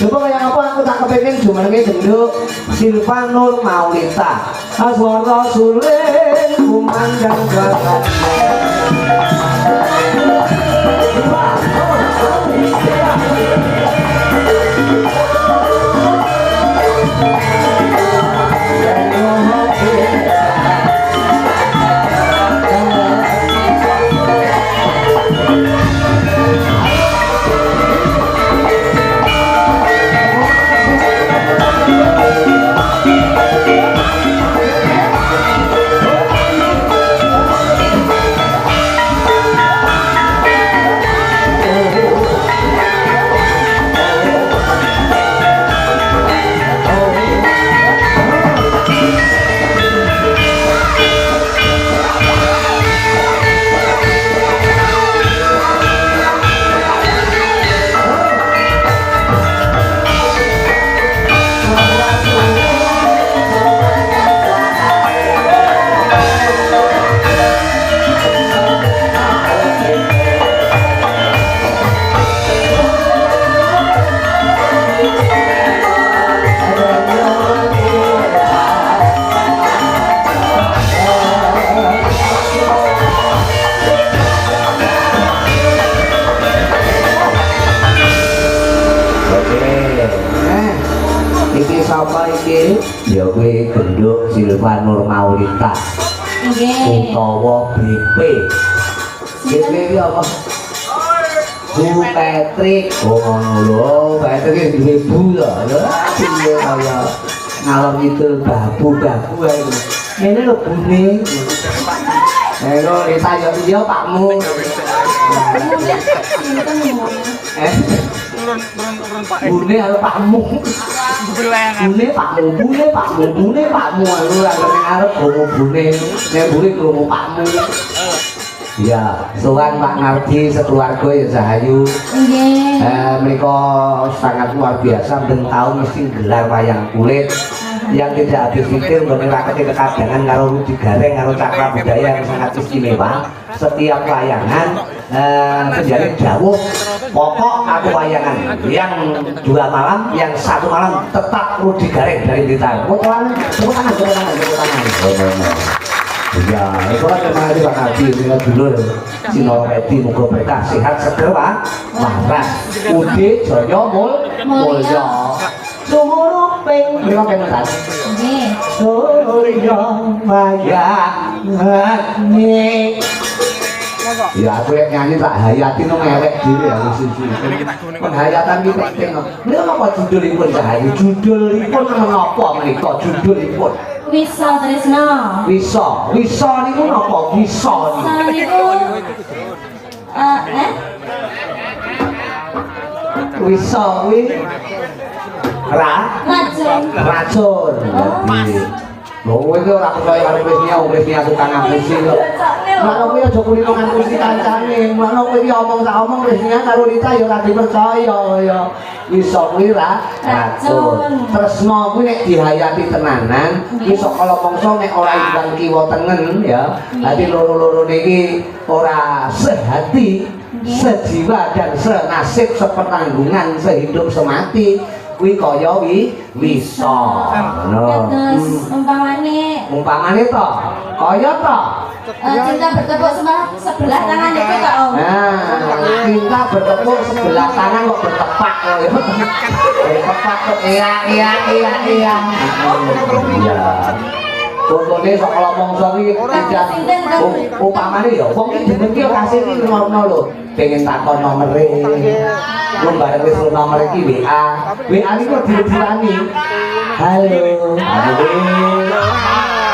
Coba kayak apa aku tak kepengen cuma nge genduk Silvanur Maulita Aswara Sulen kumandang bakat. Ya kuwi genduk Silvanur Maulita. Nggih. Utawa BP. BP iki apa? Bu Patrick. Oh ngono lho, Patrick duwe bu lho. Piye kaya ngalor ngidul babu-babu ae. Ngene lho bune. Lho ditayo dia pakmu. Bune karo pakmu. Bune pakmu aku lagi ngarep gomo bune, nek bune gomo pakmu. Ya, sowan Pak Nardi sekeluarga ya Sahayu. Nggih. Menika sangat luar biasa ben tahu mesti gelar wayang kulit yang tidak habis pikir nggone rakyat kekadangan karo Rudi Gareng karo cakra budaya yang sangat istimewa. Setiap wayangan menjadi jauh pokok atau wayangan yang 2 malam, yang 1 malam tetap Rudi Gareng dari Blitar. Tepuk tangan. Ya, itu kan terima kasih Pak Haji, ini dulur Sinol Redi, moga berkah, sehat, seger Pak Waras, Udi, Joyo, Mulyo Sumurup ping, ini kan pengen Suryo Mayani. Ya aku yang nyanyi tak hayati no ngelek diri ya susu. Penghayatan ki penting. Lha apa judulipun Sahayu? Judulipun menapa menika judulipun? Wisa Tresna. Wisa niku napa? Wisa niku Wisa kuwi racun. Lho kowe iki ora percaya karo Prisnia tukang ngapusi kok. Nek kowe aja kulino ngapusi kancane, nek kowe iki omong sak omong Prisnia karo Rita ya ora dipercaya ya. Iso kuwi racun. Tresna kuwi nek dihayati tenanan, iso kala mangsa nek ora imbang kiwa tengen ya. Dadi loro-lorone iki ora sehati, sejiwa dan senasib sepenanggungan sehidup semati. Kuwi kaya wisa. Ngono. Terus Umpamane to. Kaya to. Cinta bertepuk sebelah tangan itu Kak Om. Nah, cinta bertepuk sebelah tangan kok bertepak kok ya. Bertepak kok iya. Iya. Contohnya sok kalau mongso iki tidak upamane ya wong iki jeneng ki kasih iki ngono lho. Pengen takon nomere. Lu bareng wis nomor iki WA. WA iki kok diwani. Halo.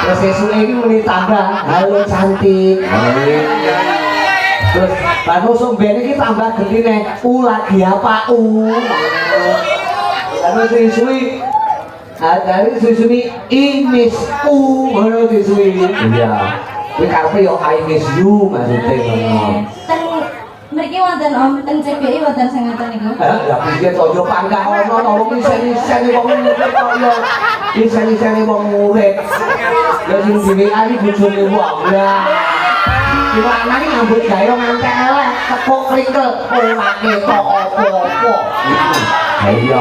Terus esuke iki muni tambah, halo cantik. Terus baru sombene iki tambah gendine, lagi apa Lalu disui dari susuni imis ngono disui. Iya. Kuwi karepe yo I miss you maksude ngono. Mriki wonten Om teng CBI wonten sing ngoten niku. Ya piye to yo panggah ono to wong isen-isen wong urip kok yo. Isen-isen wong urip. Ya sing dhewe ali bojone wong. Lah. Cuma anak iki ngambut gawe ngantek elek, tepuk kringkel, ora ketok apa-apa. Ayo,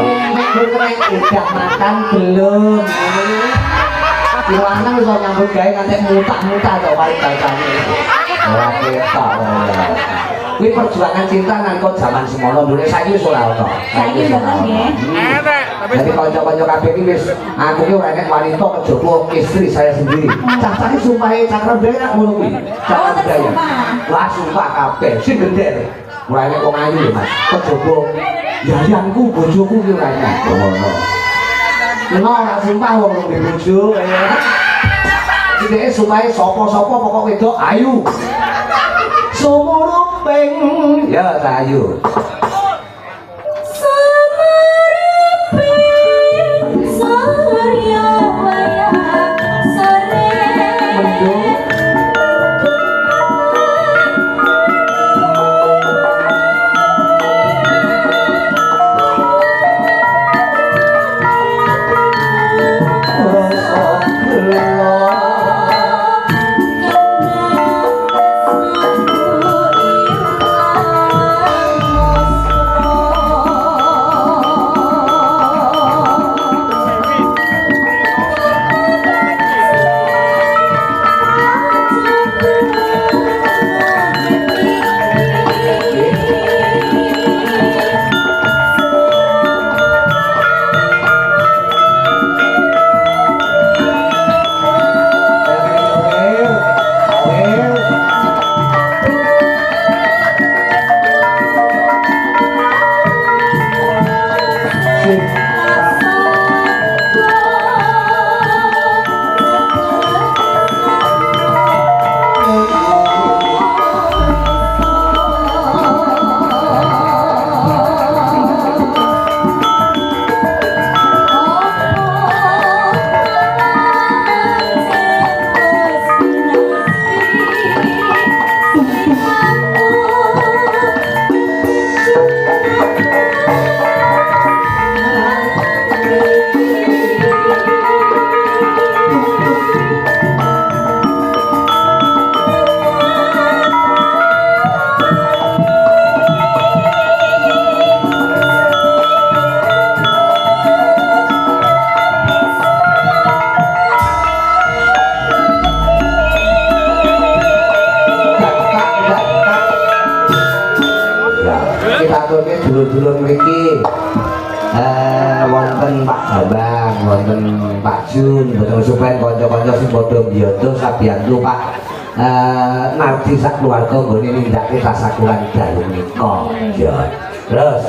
keren udah makan belum? Di lanang iso nyambut gawe nganti mutak-mutak to paling bacane. Ora ketok. Kuwi perjuangan cinta nangko zaman semono dulu saiki wis ora ono. Saiki wis ono nggih. Jadi kanca-kanca kabeh iki wis aku ki ora enek wanita kejaba istri saya sendiri. Cacane sumpahe cakra budaya ngono kuwi. Cakra budaya. Wah sumpah kabeh sing gender. Ora enek wong ayu lho Mas. Kejaba yayanku bojoku ki ora enek. Ngono. Lha ora sumpah wong ngombe bojo kaya. Dhewe sumpahe sapa-sapa pokok wedok ayu. Sumuruping ya ayu. dulur-dulur mriki wonten Pak Bambang, wonten Pak Jun, boten supen kanca-kanca sing padha mbiyodo sabiyantu Pak nardi sak keluarga nggone nindakake tasakuran dalu menika. Ya. Terus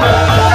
Ayo.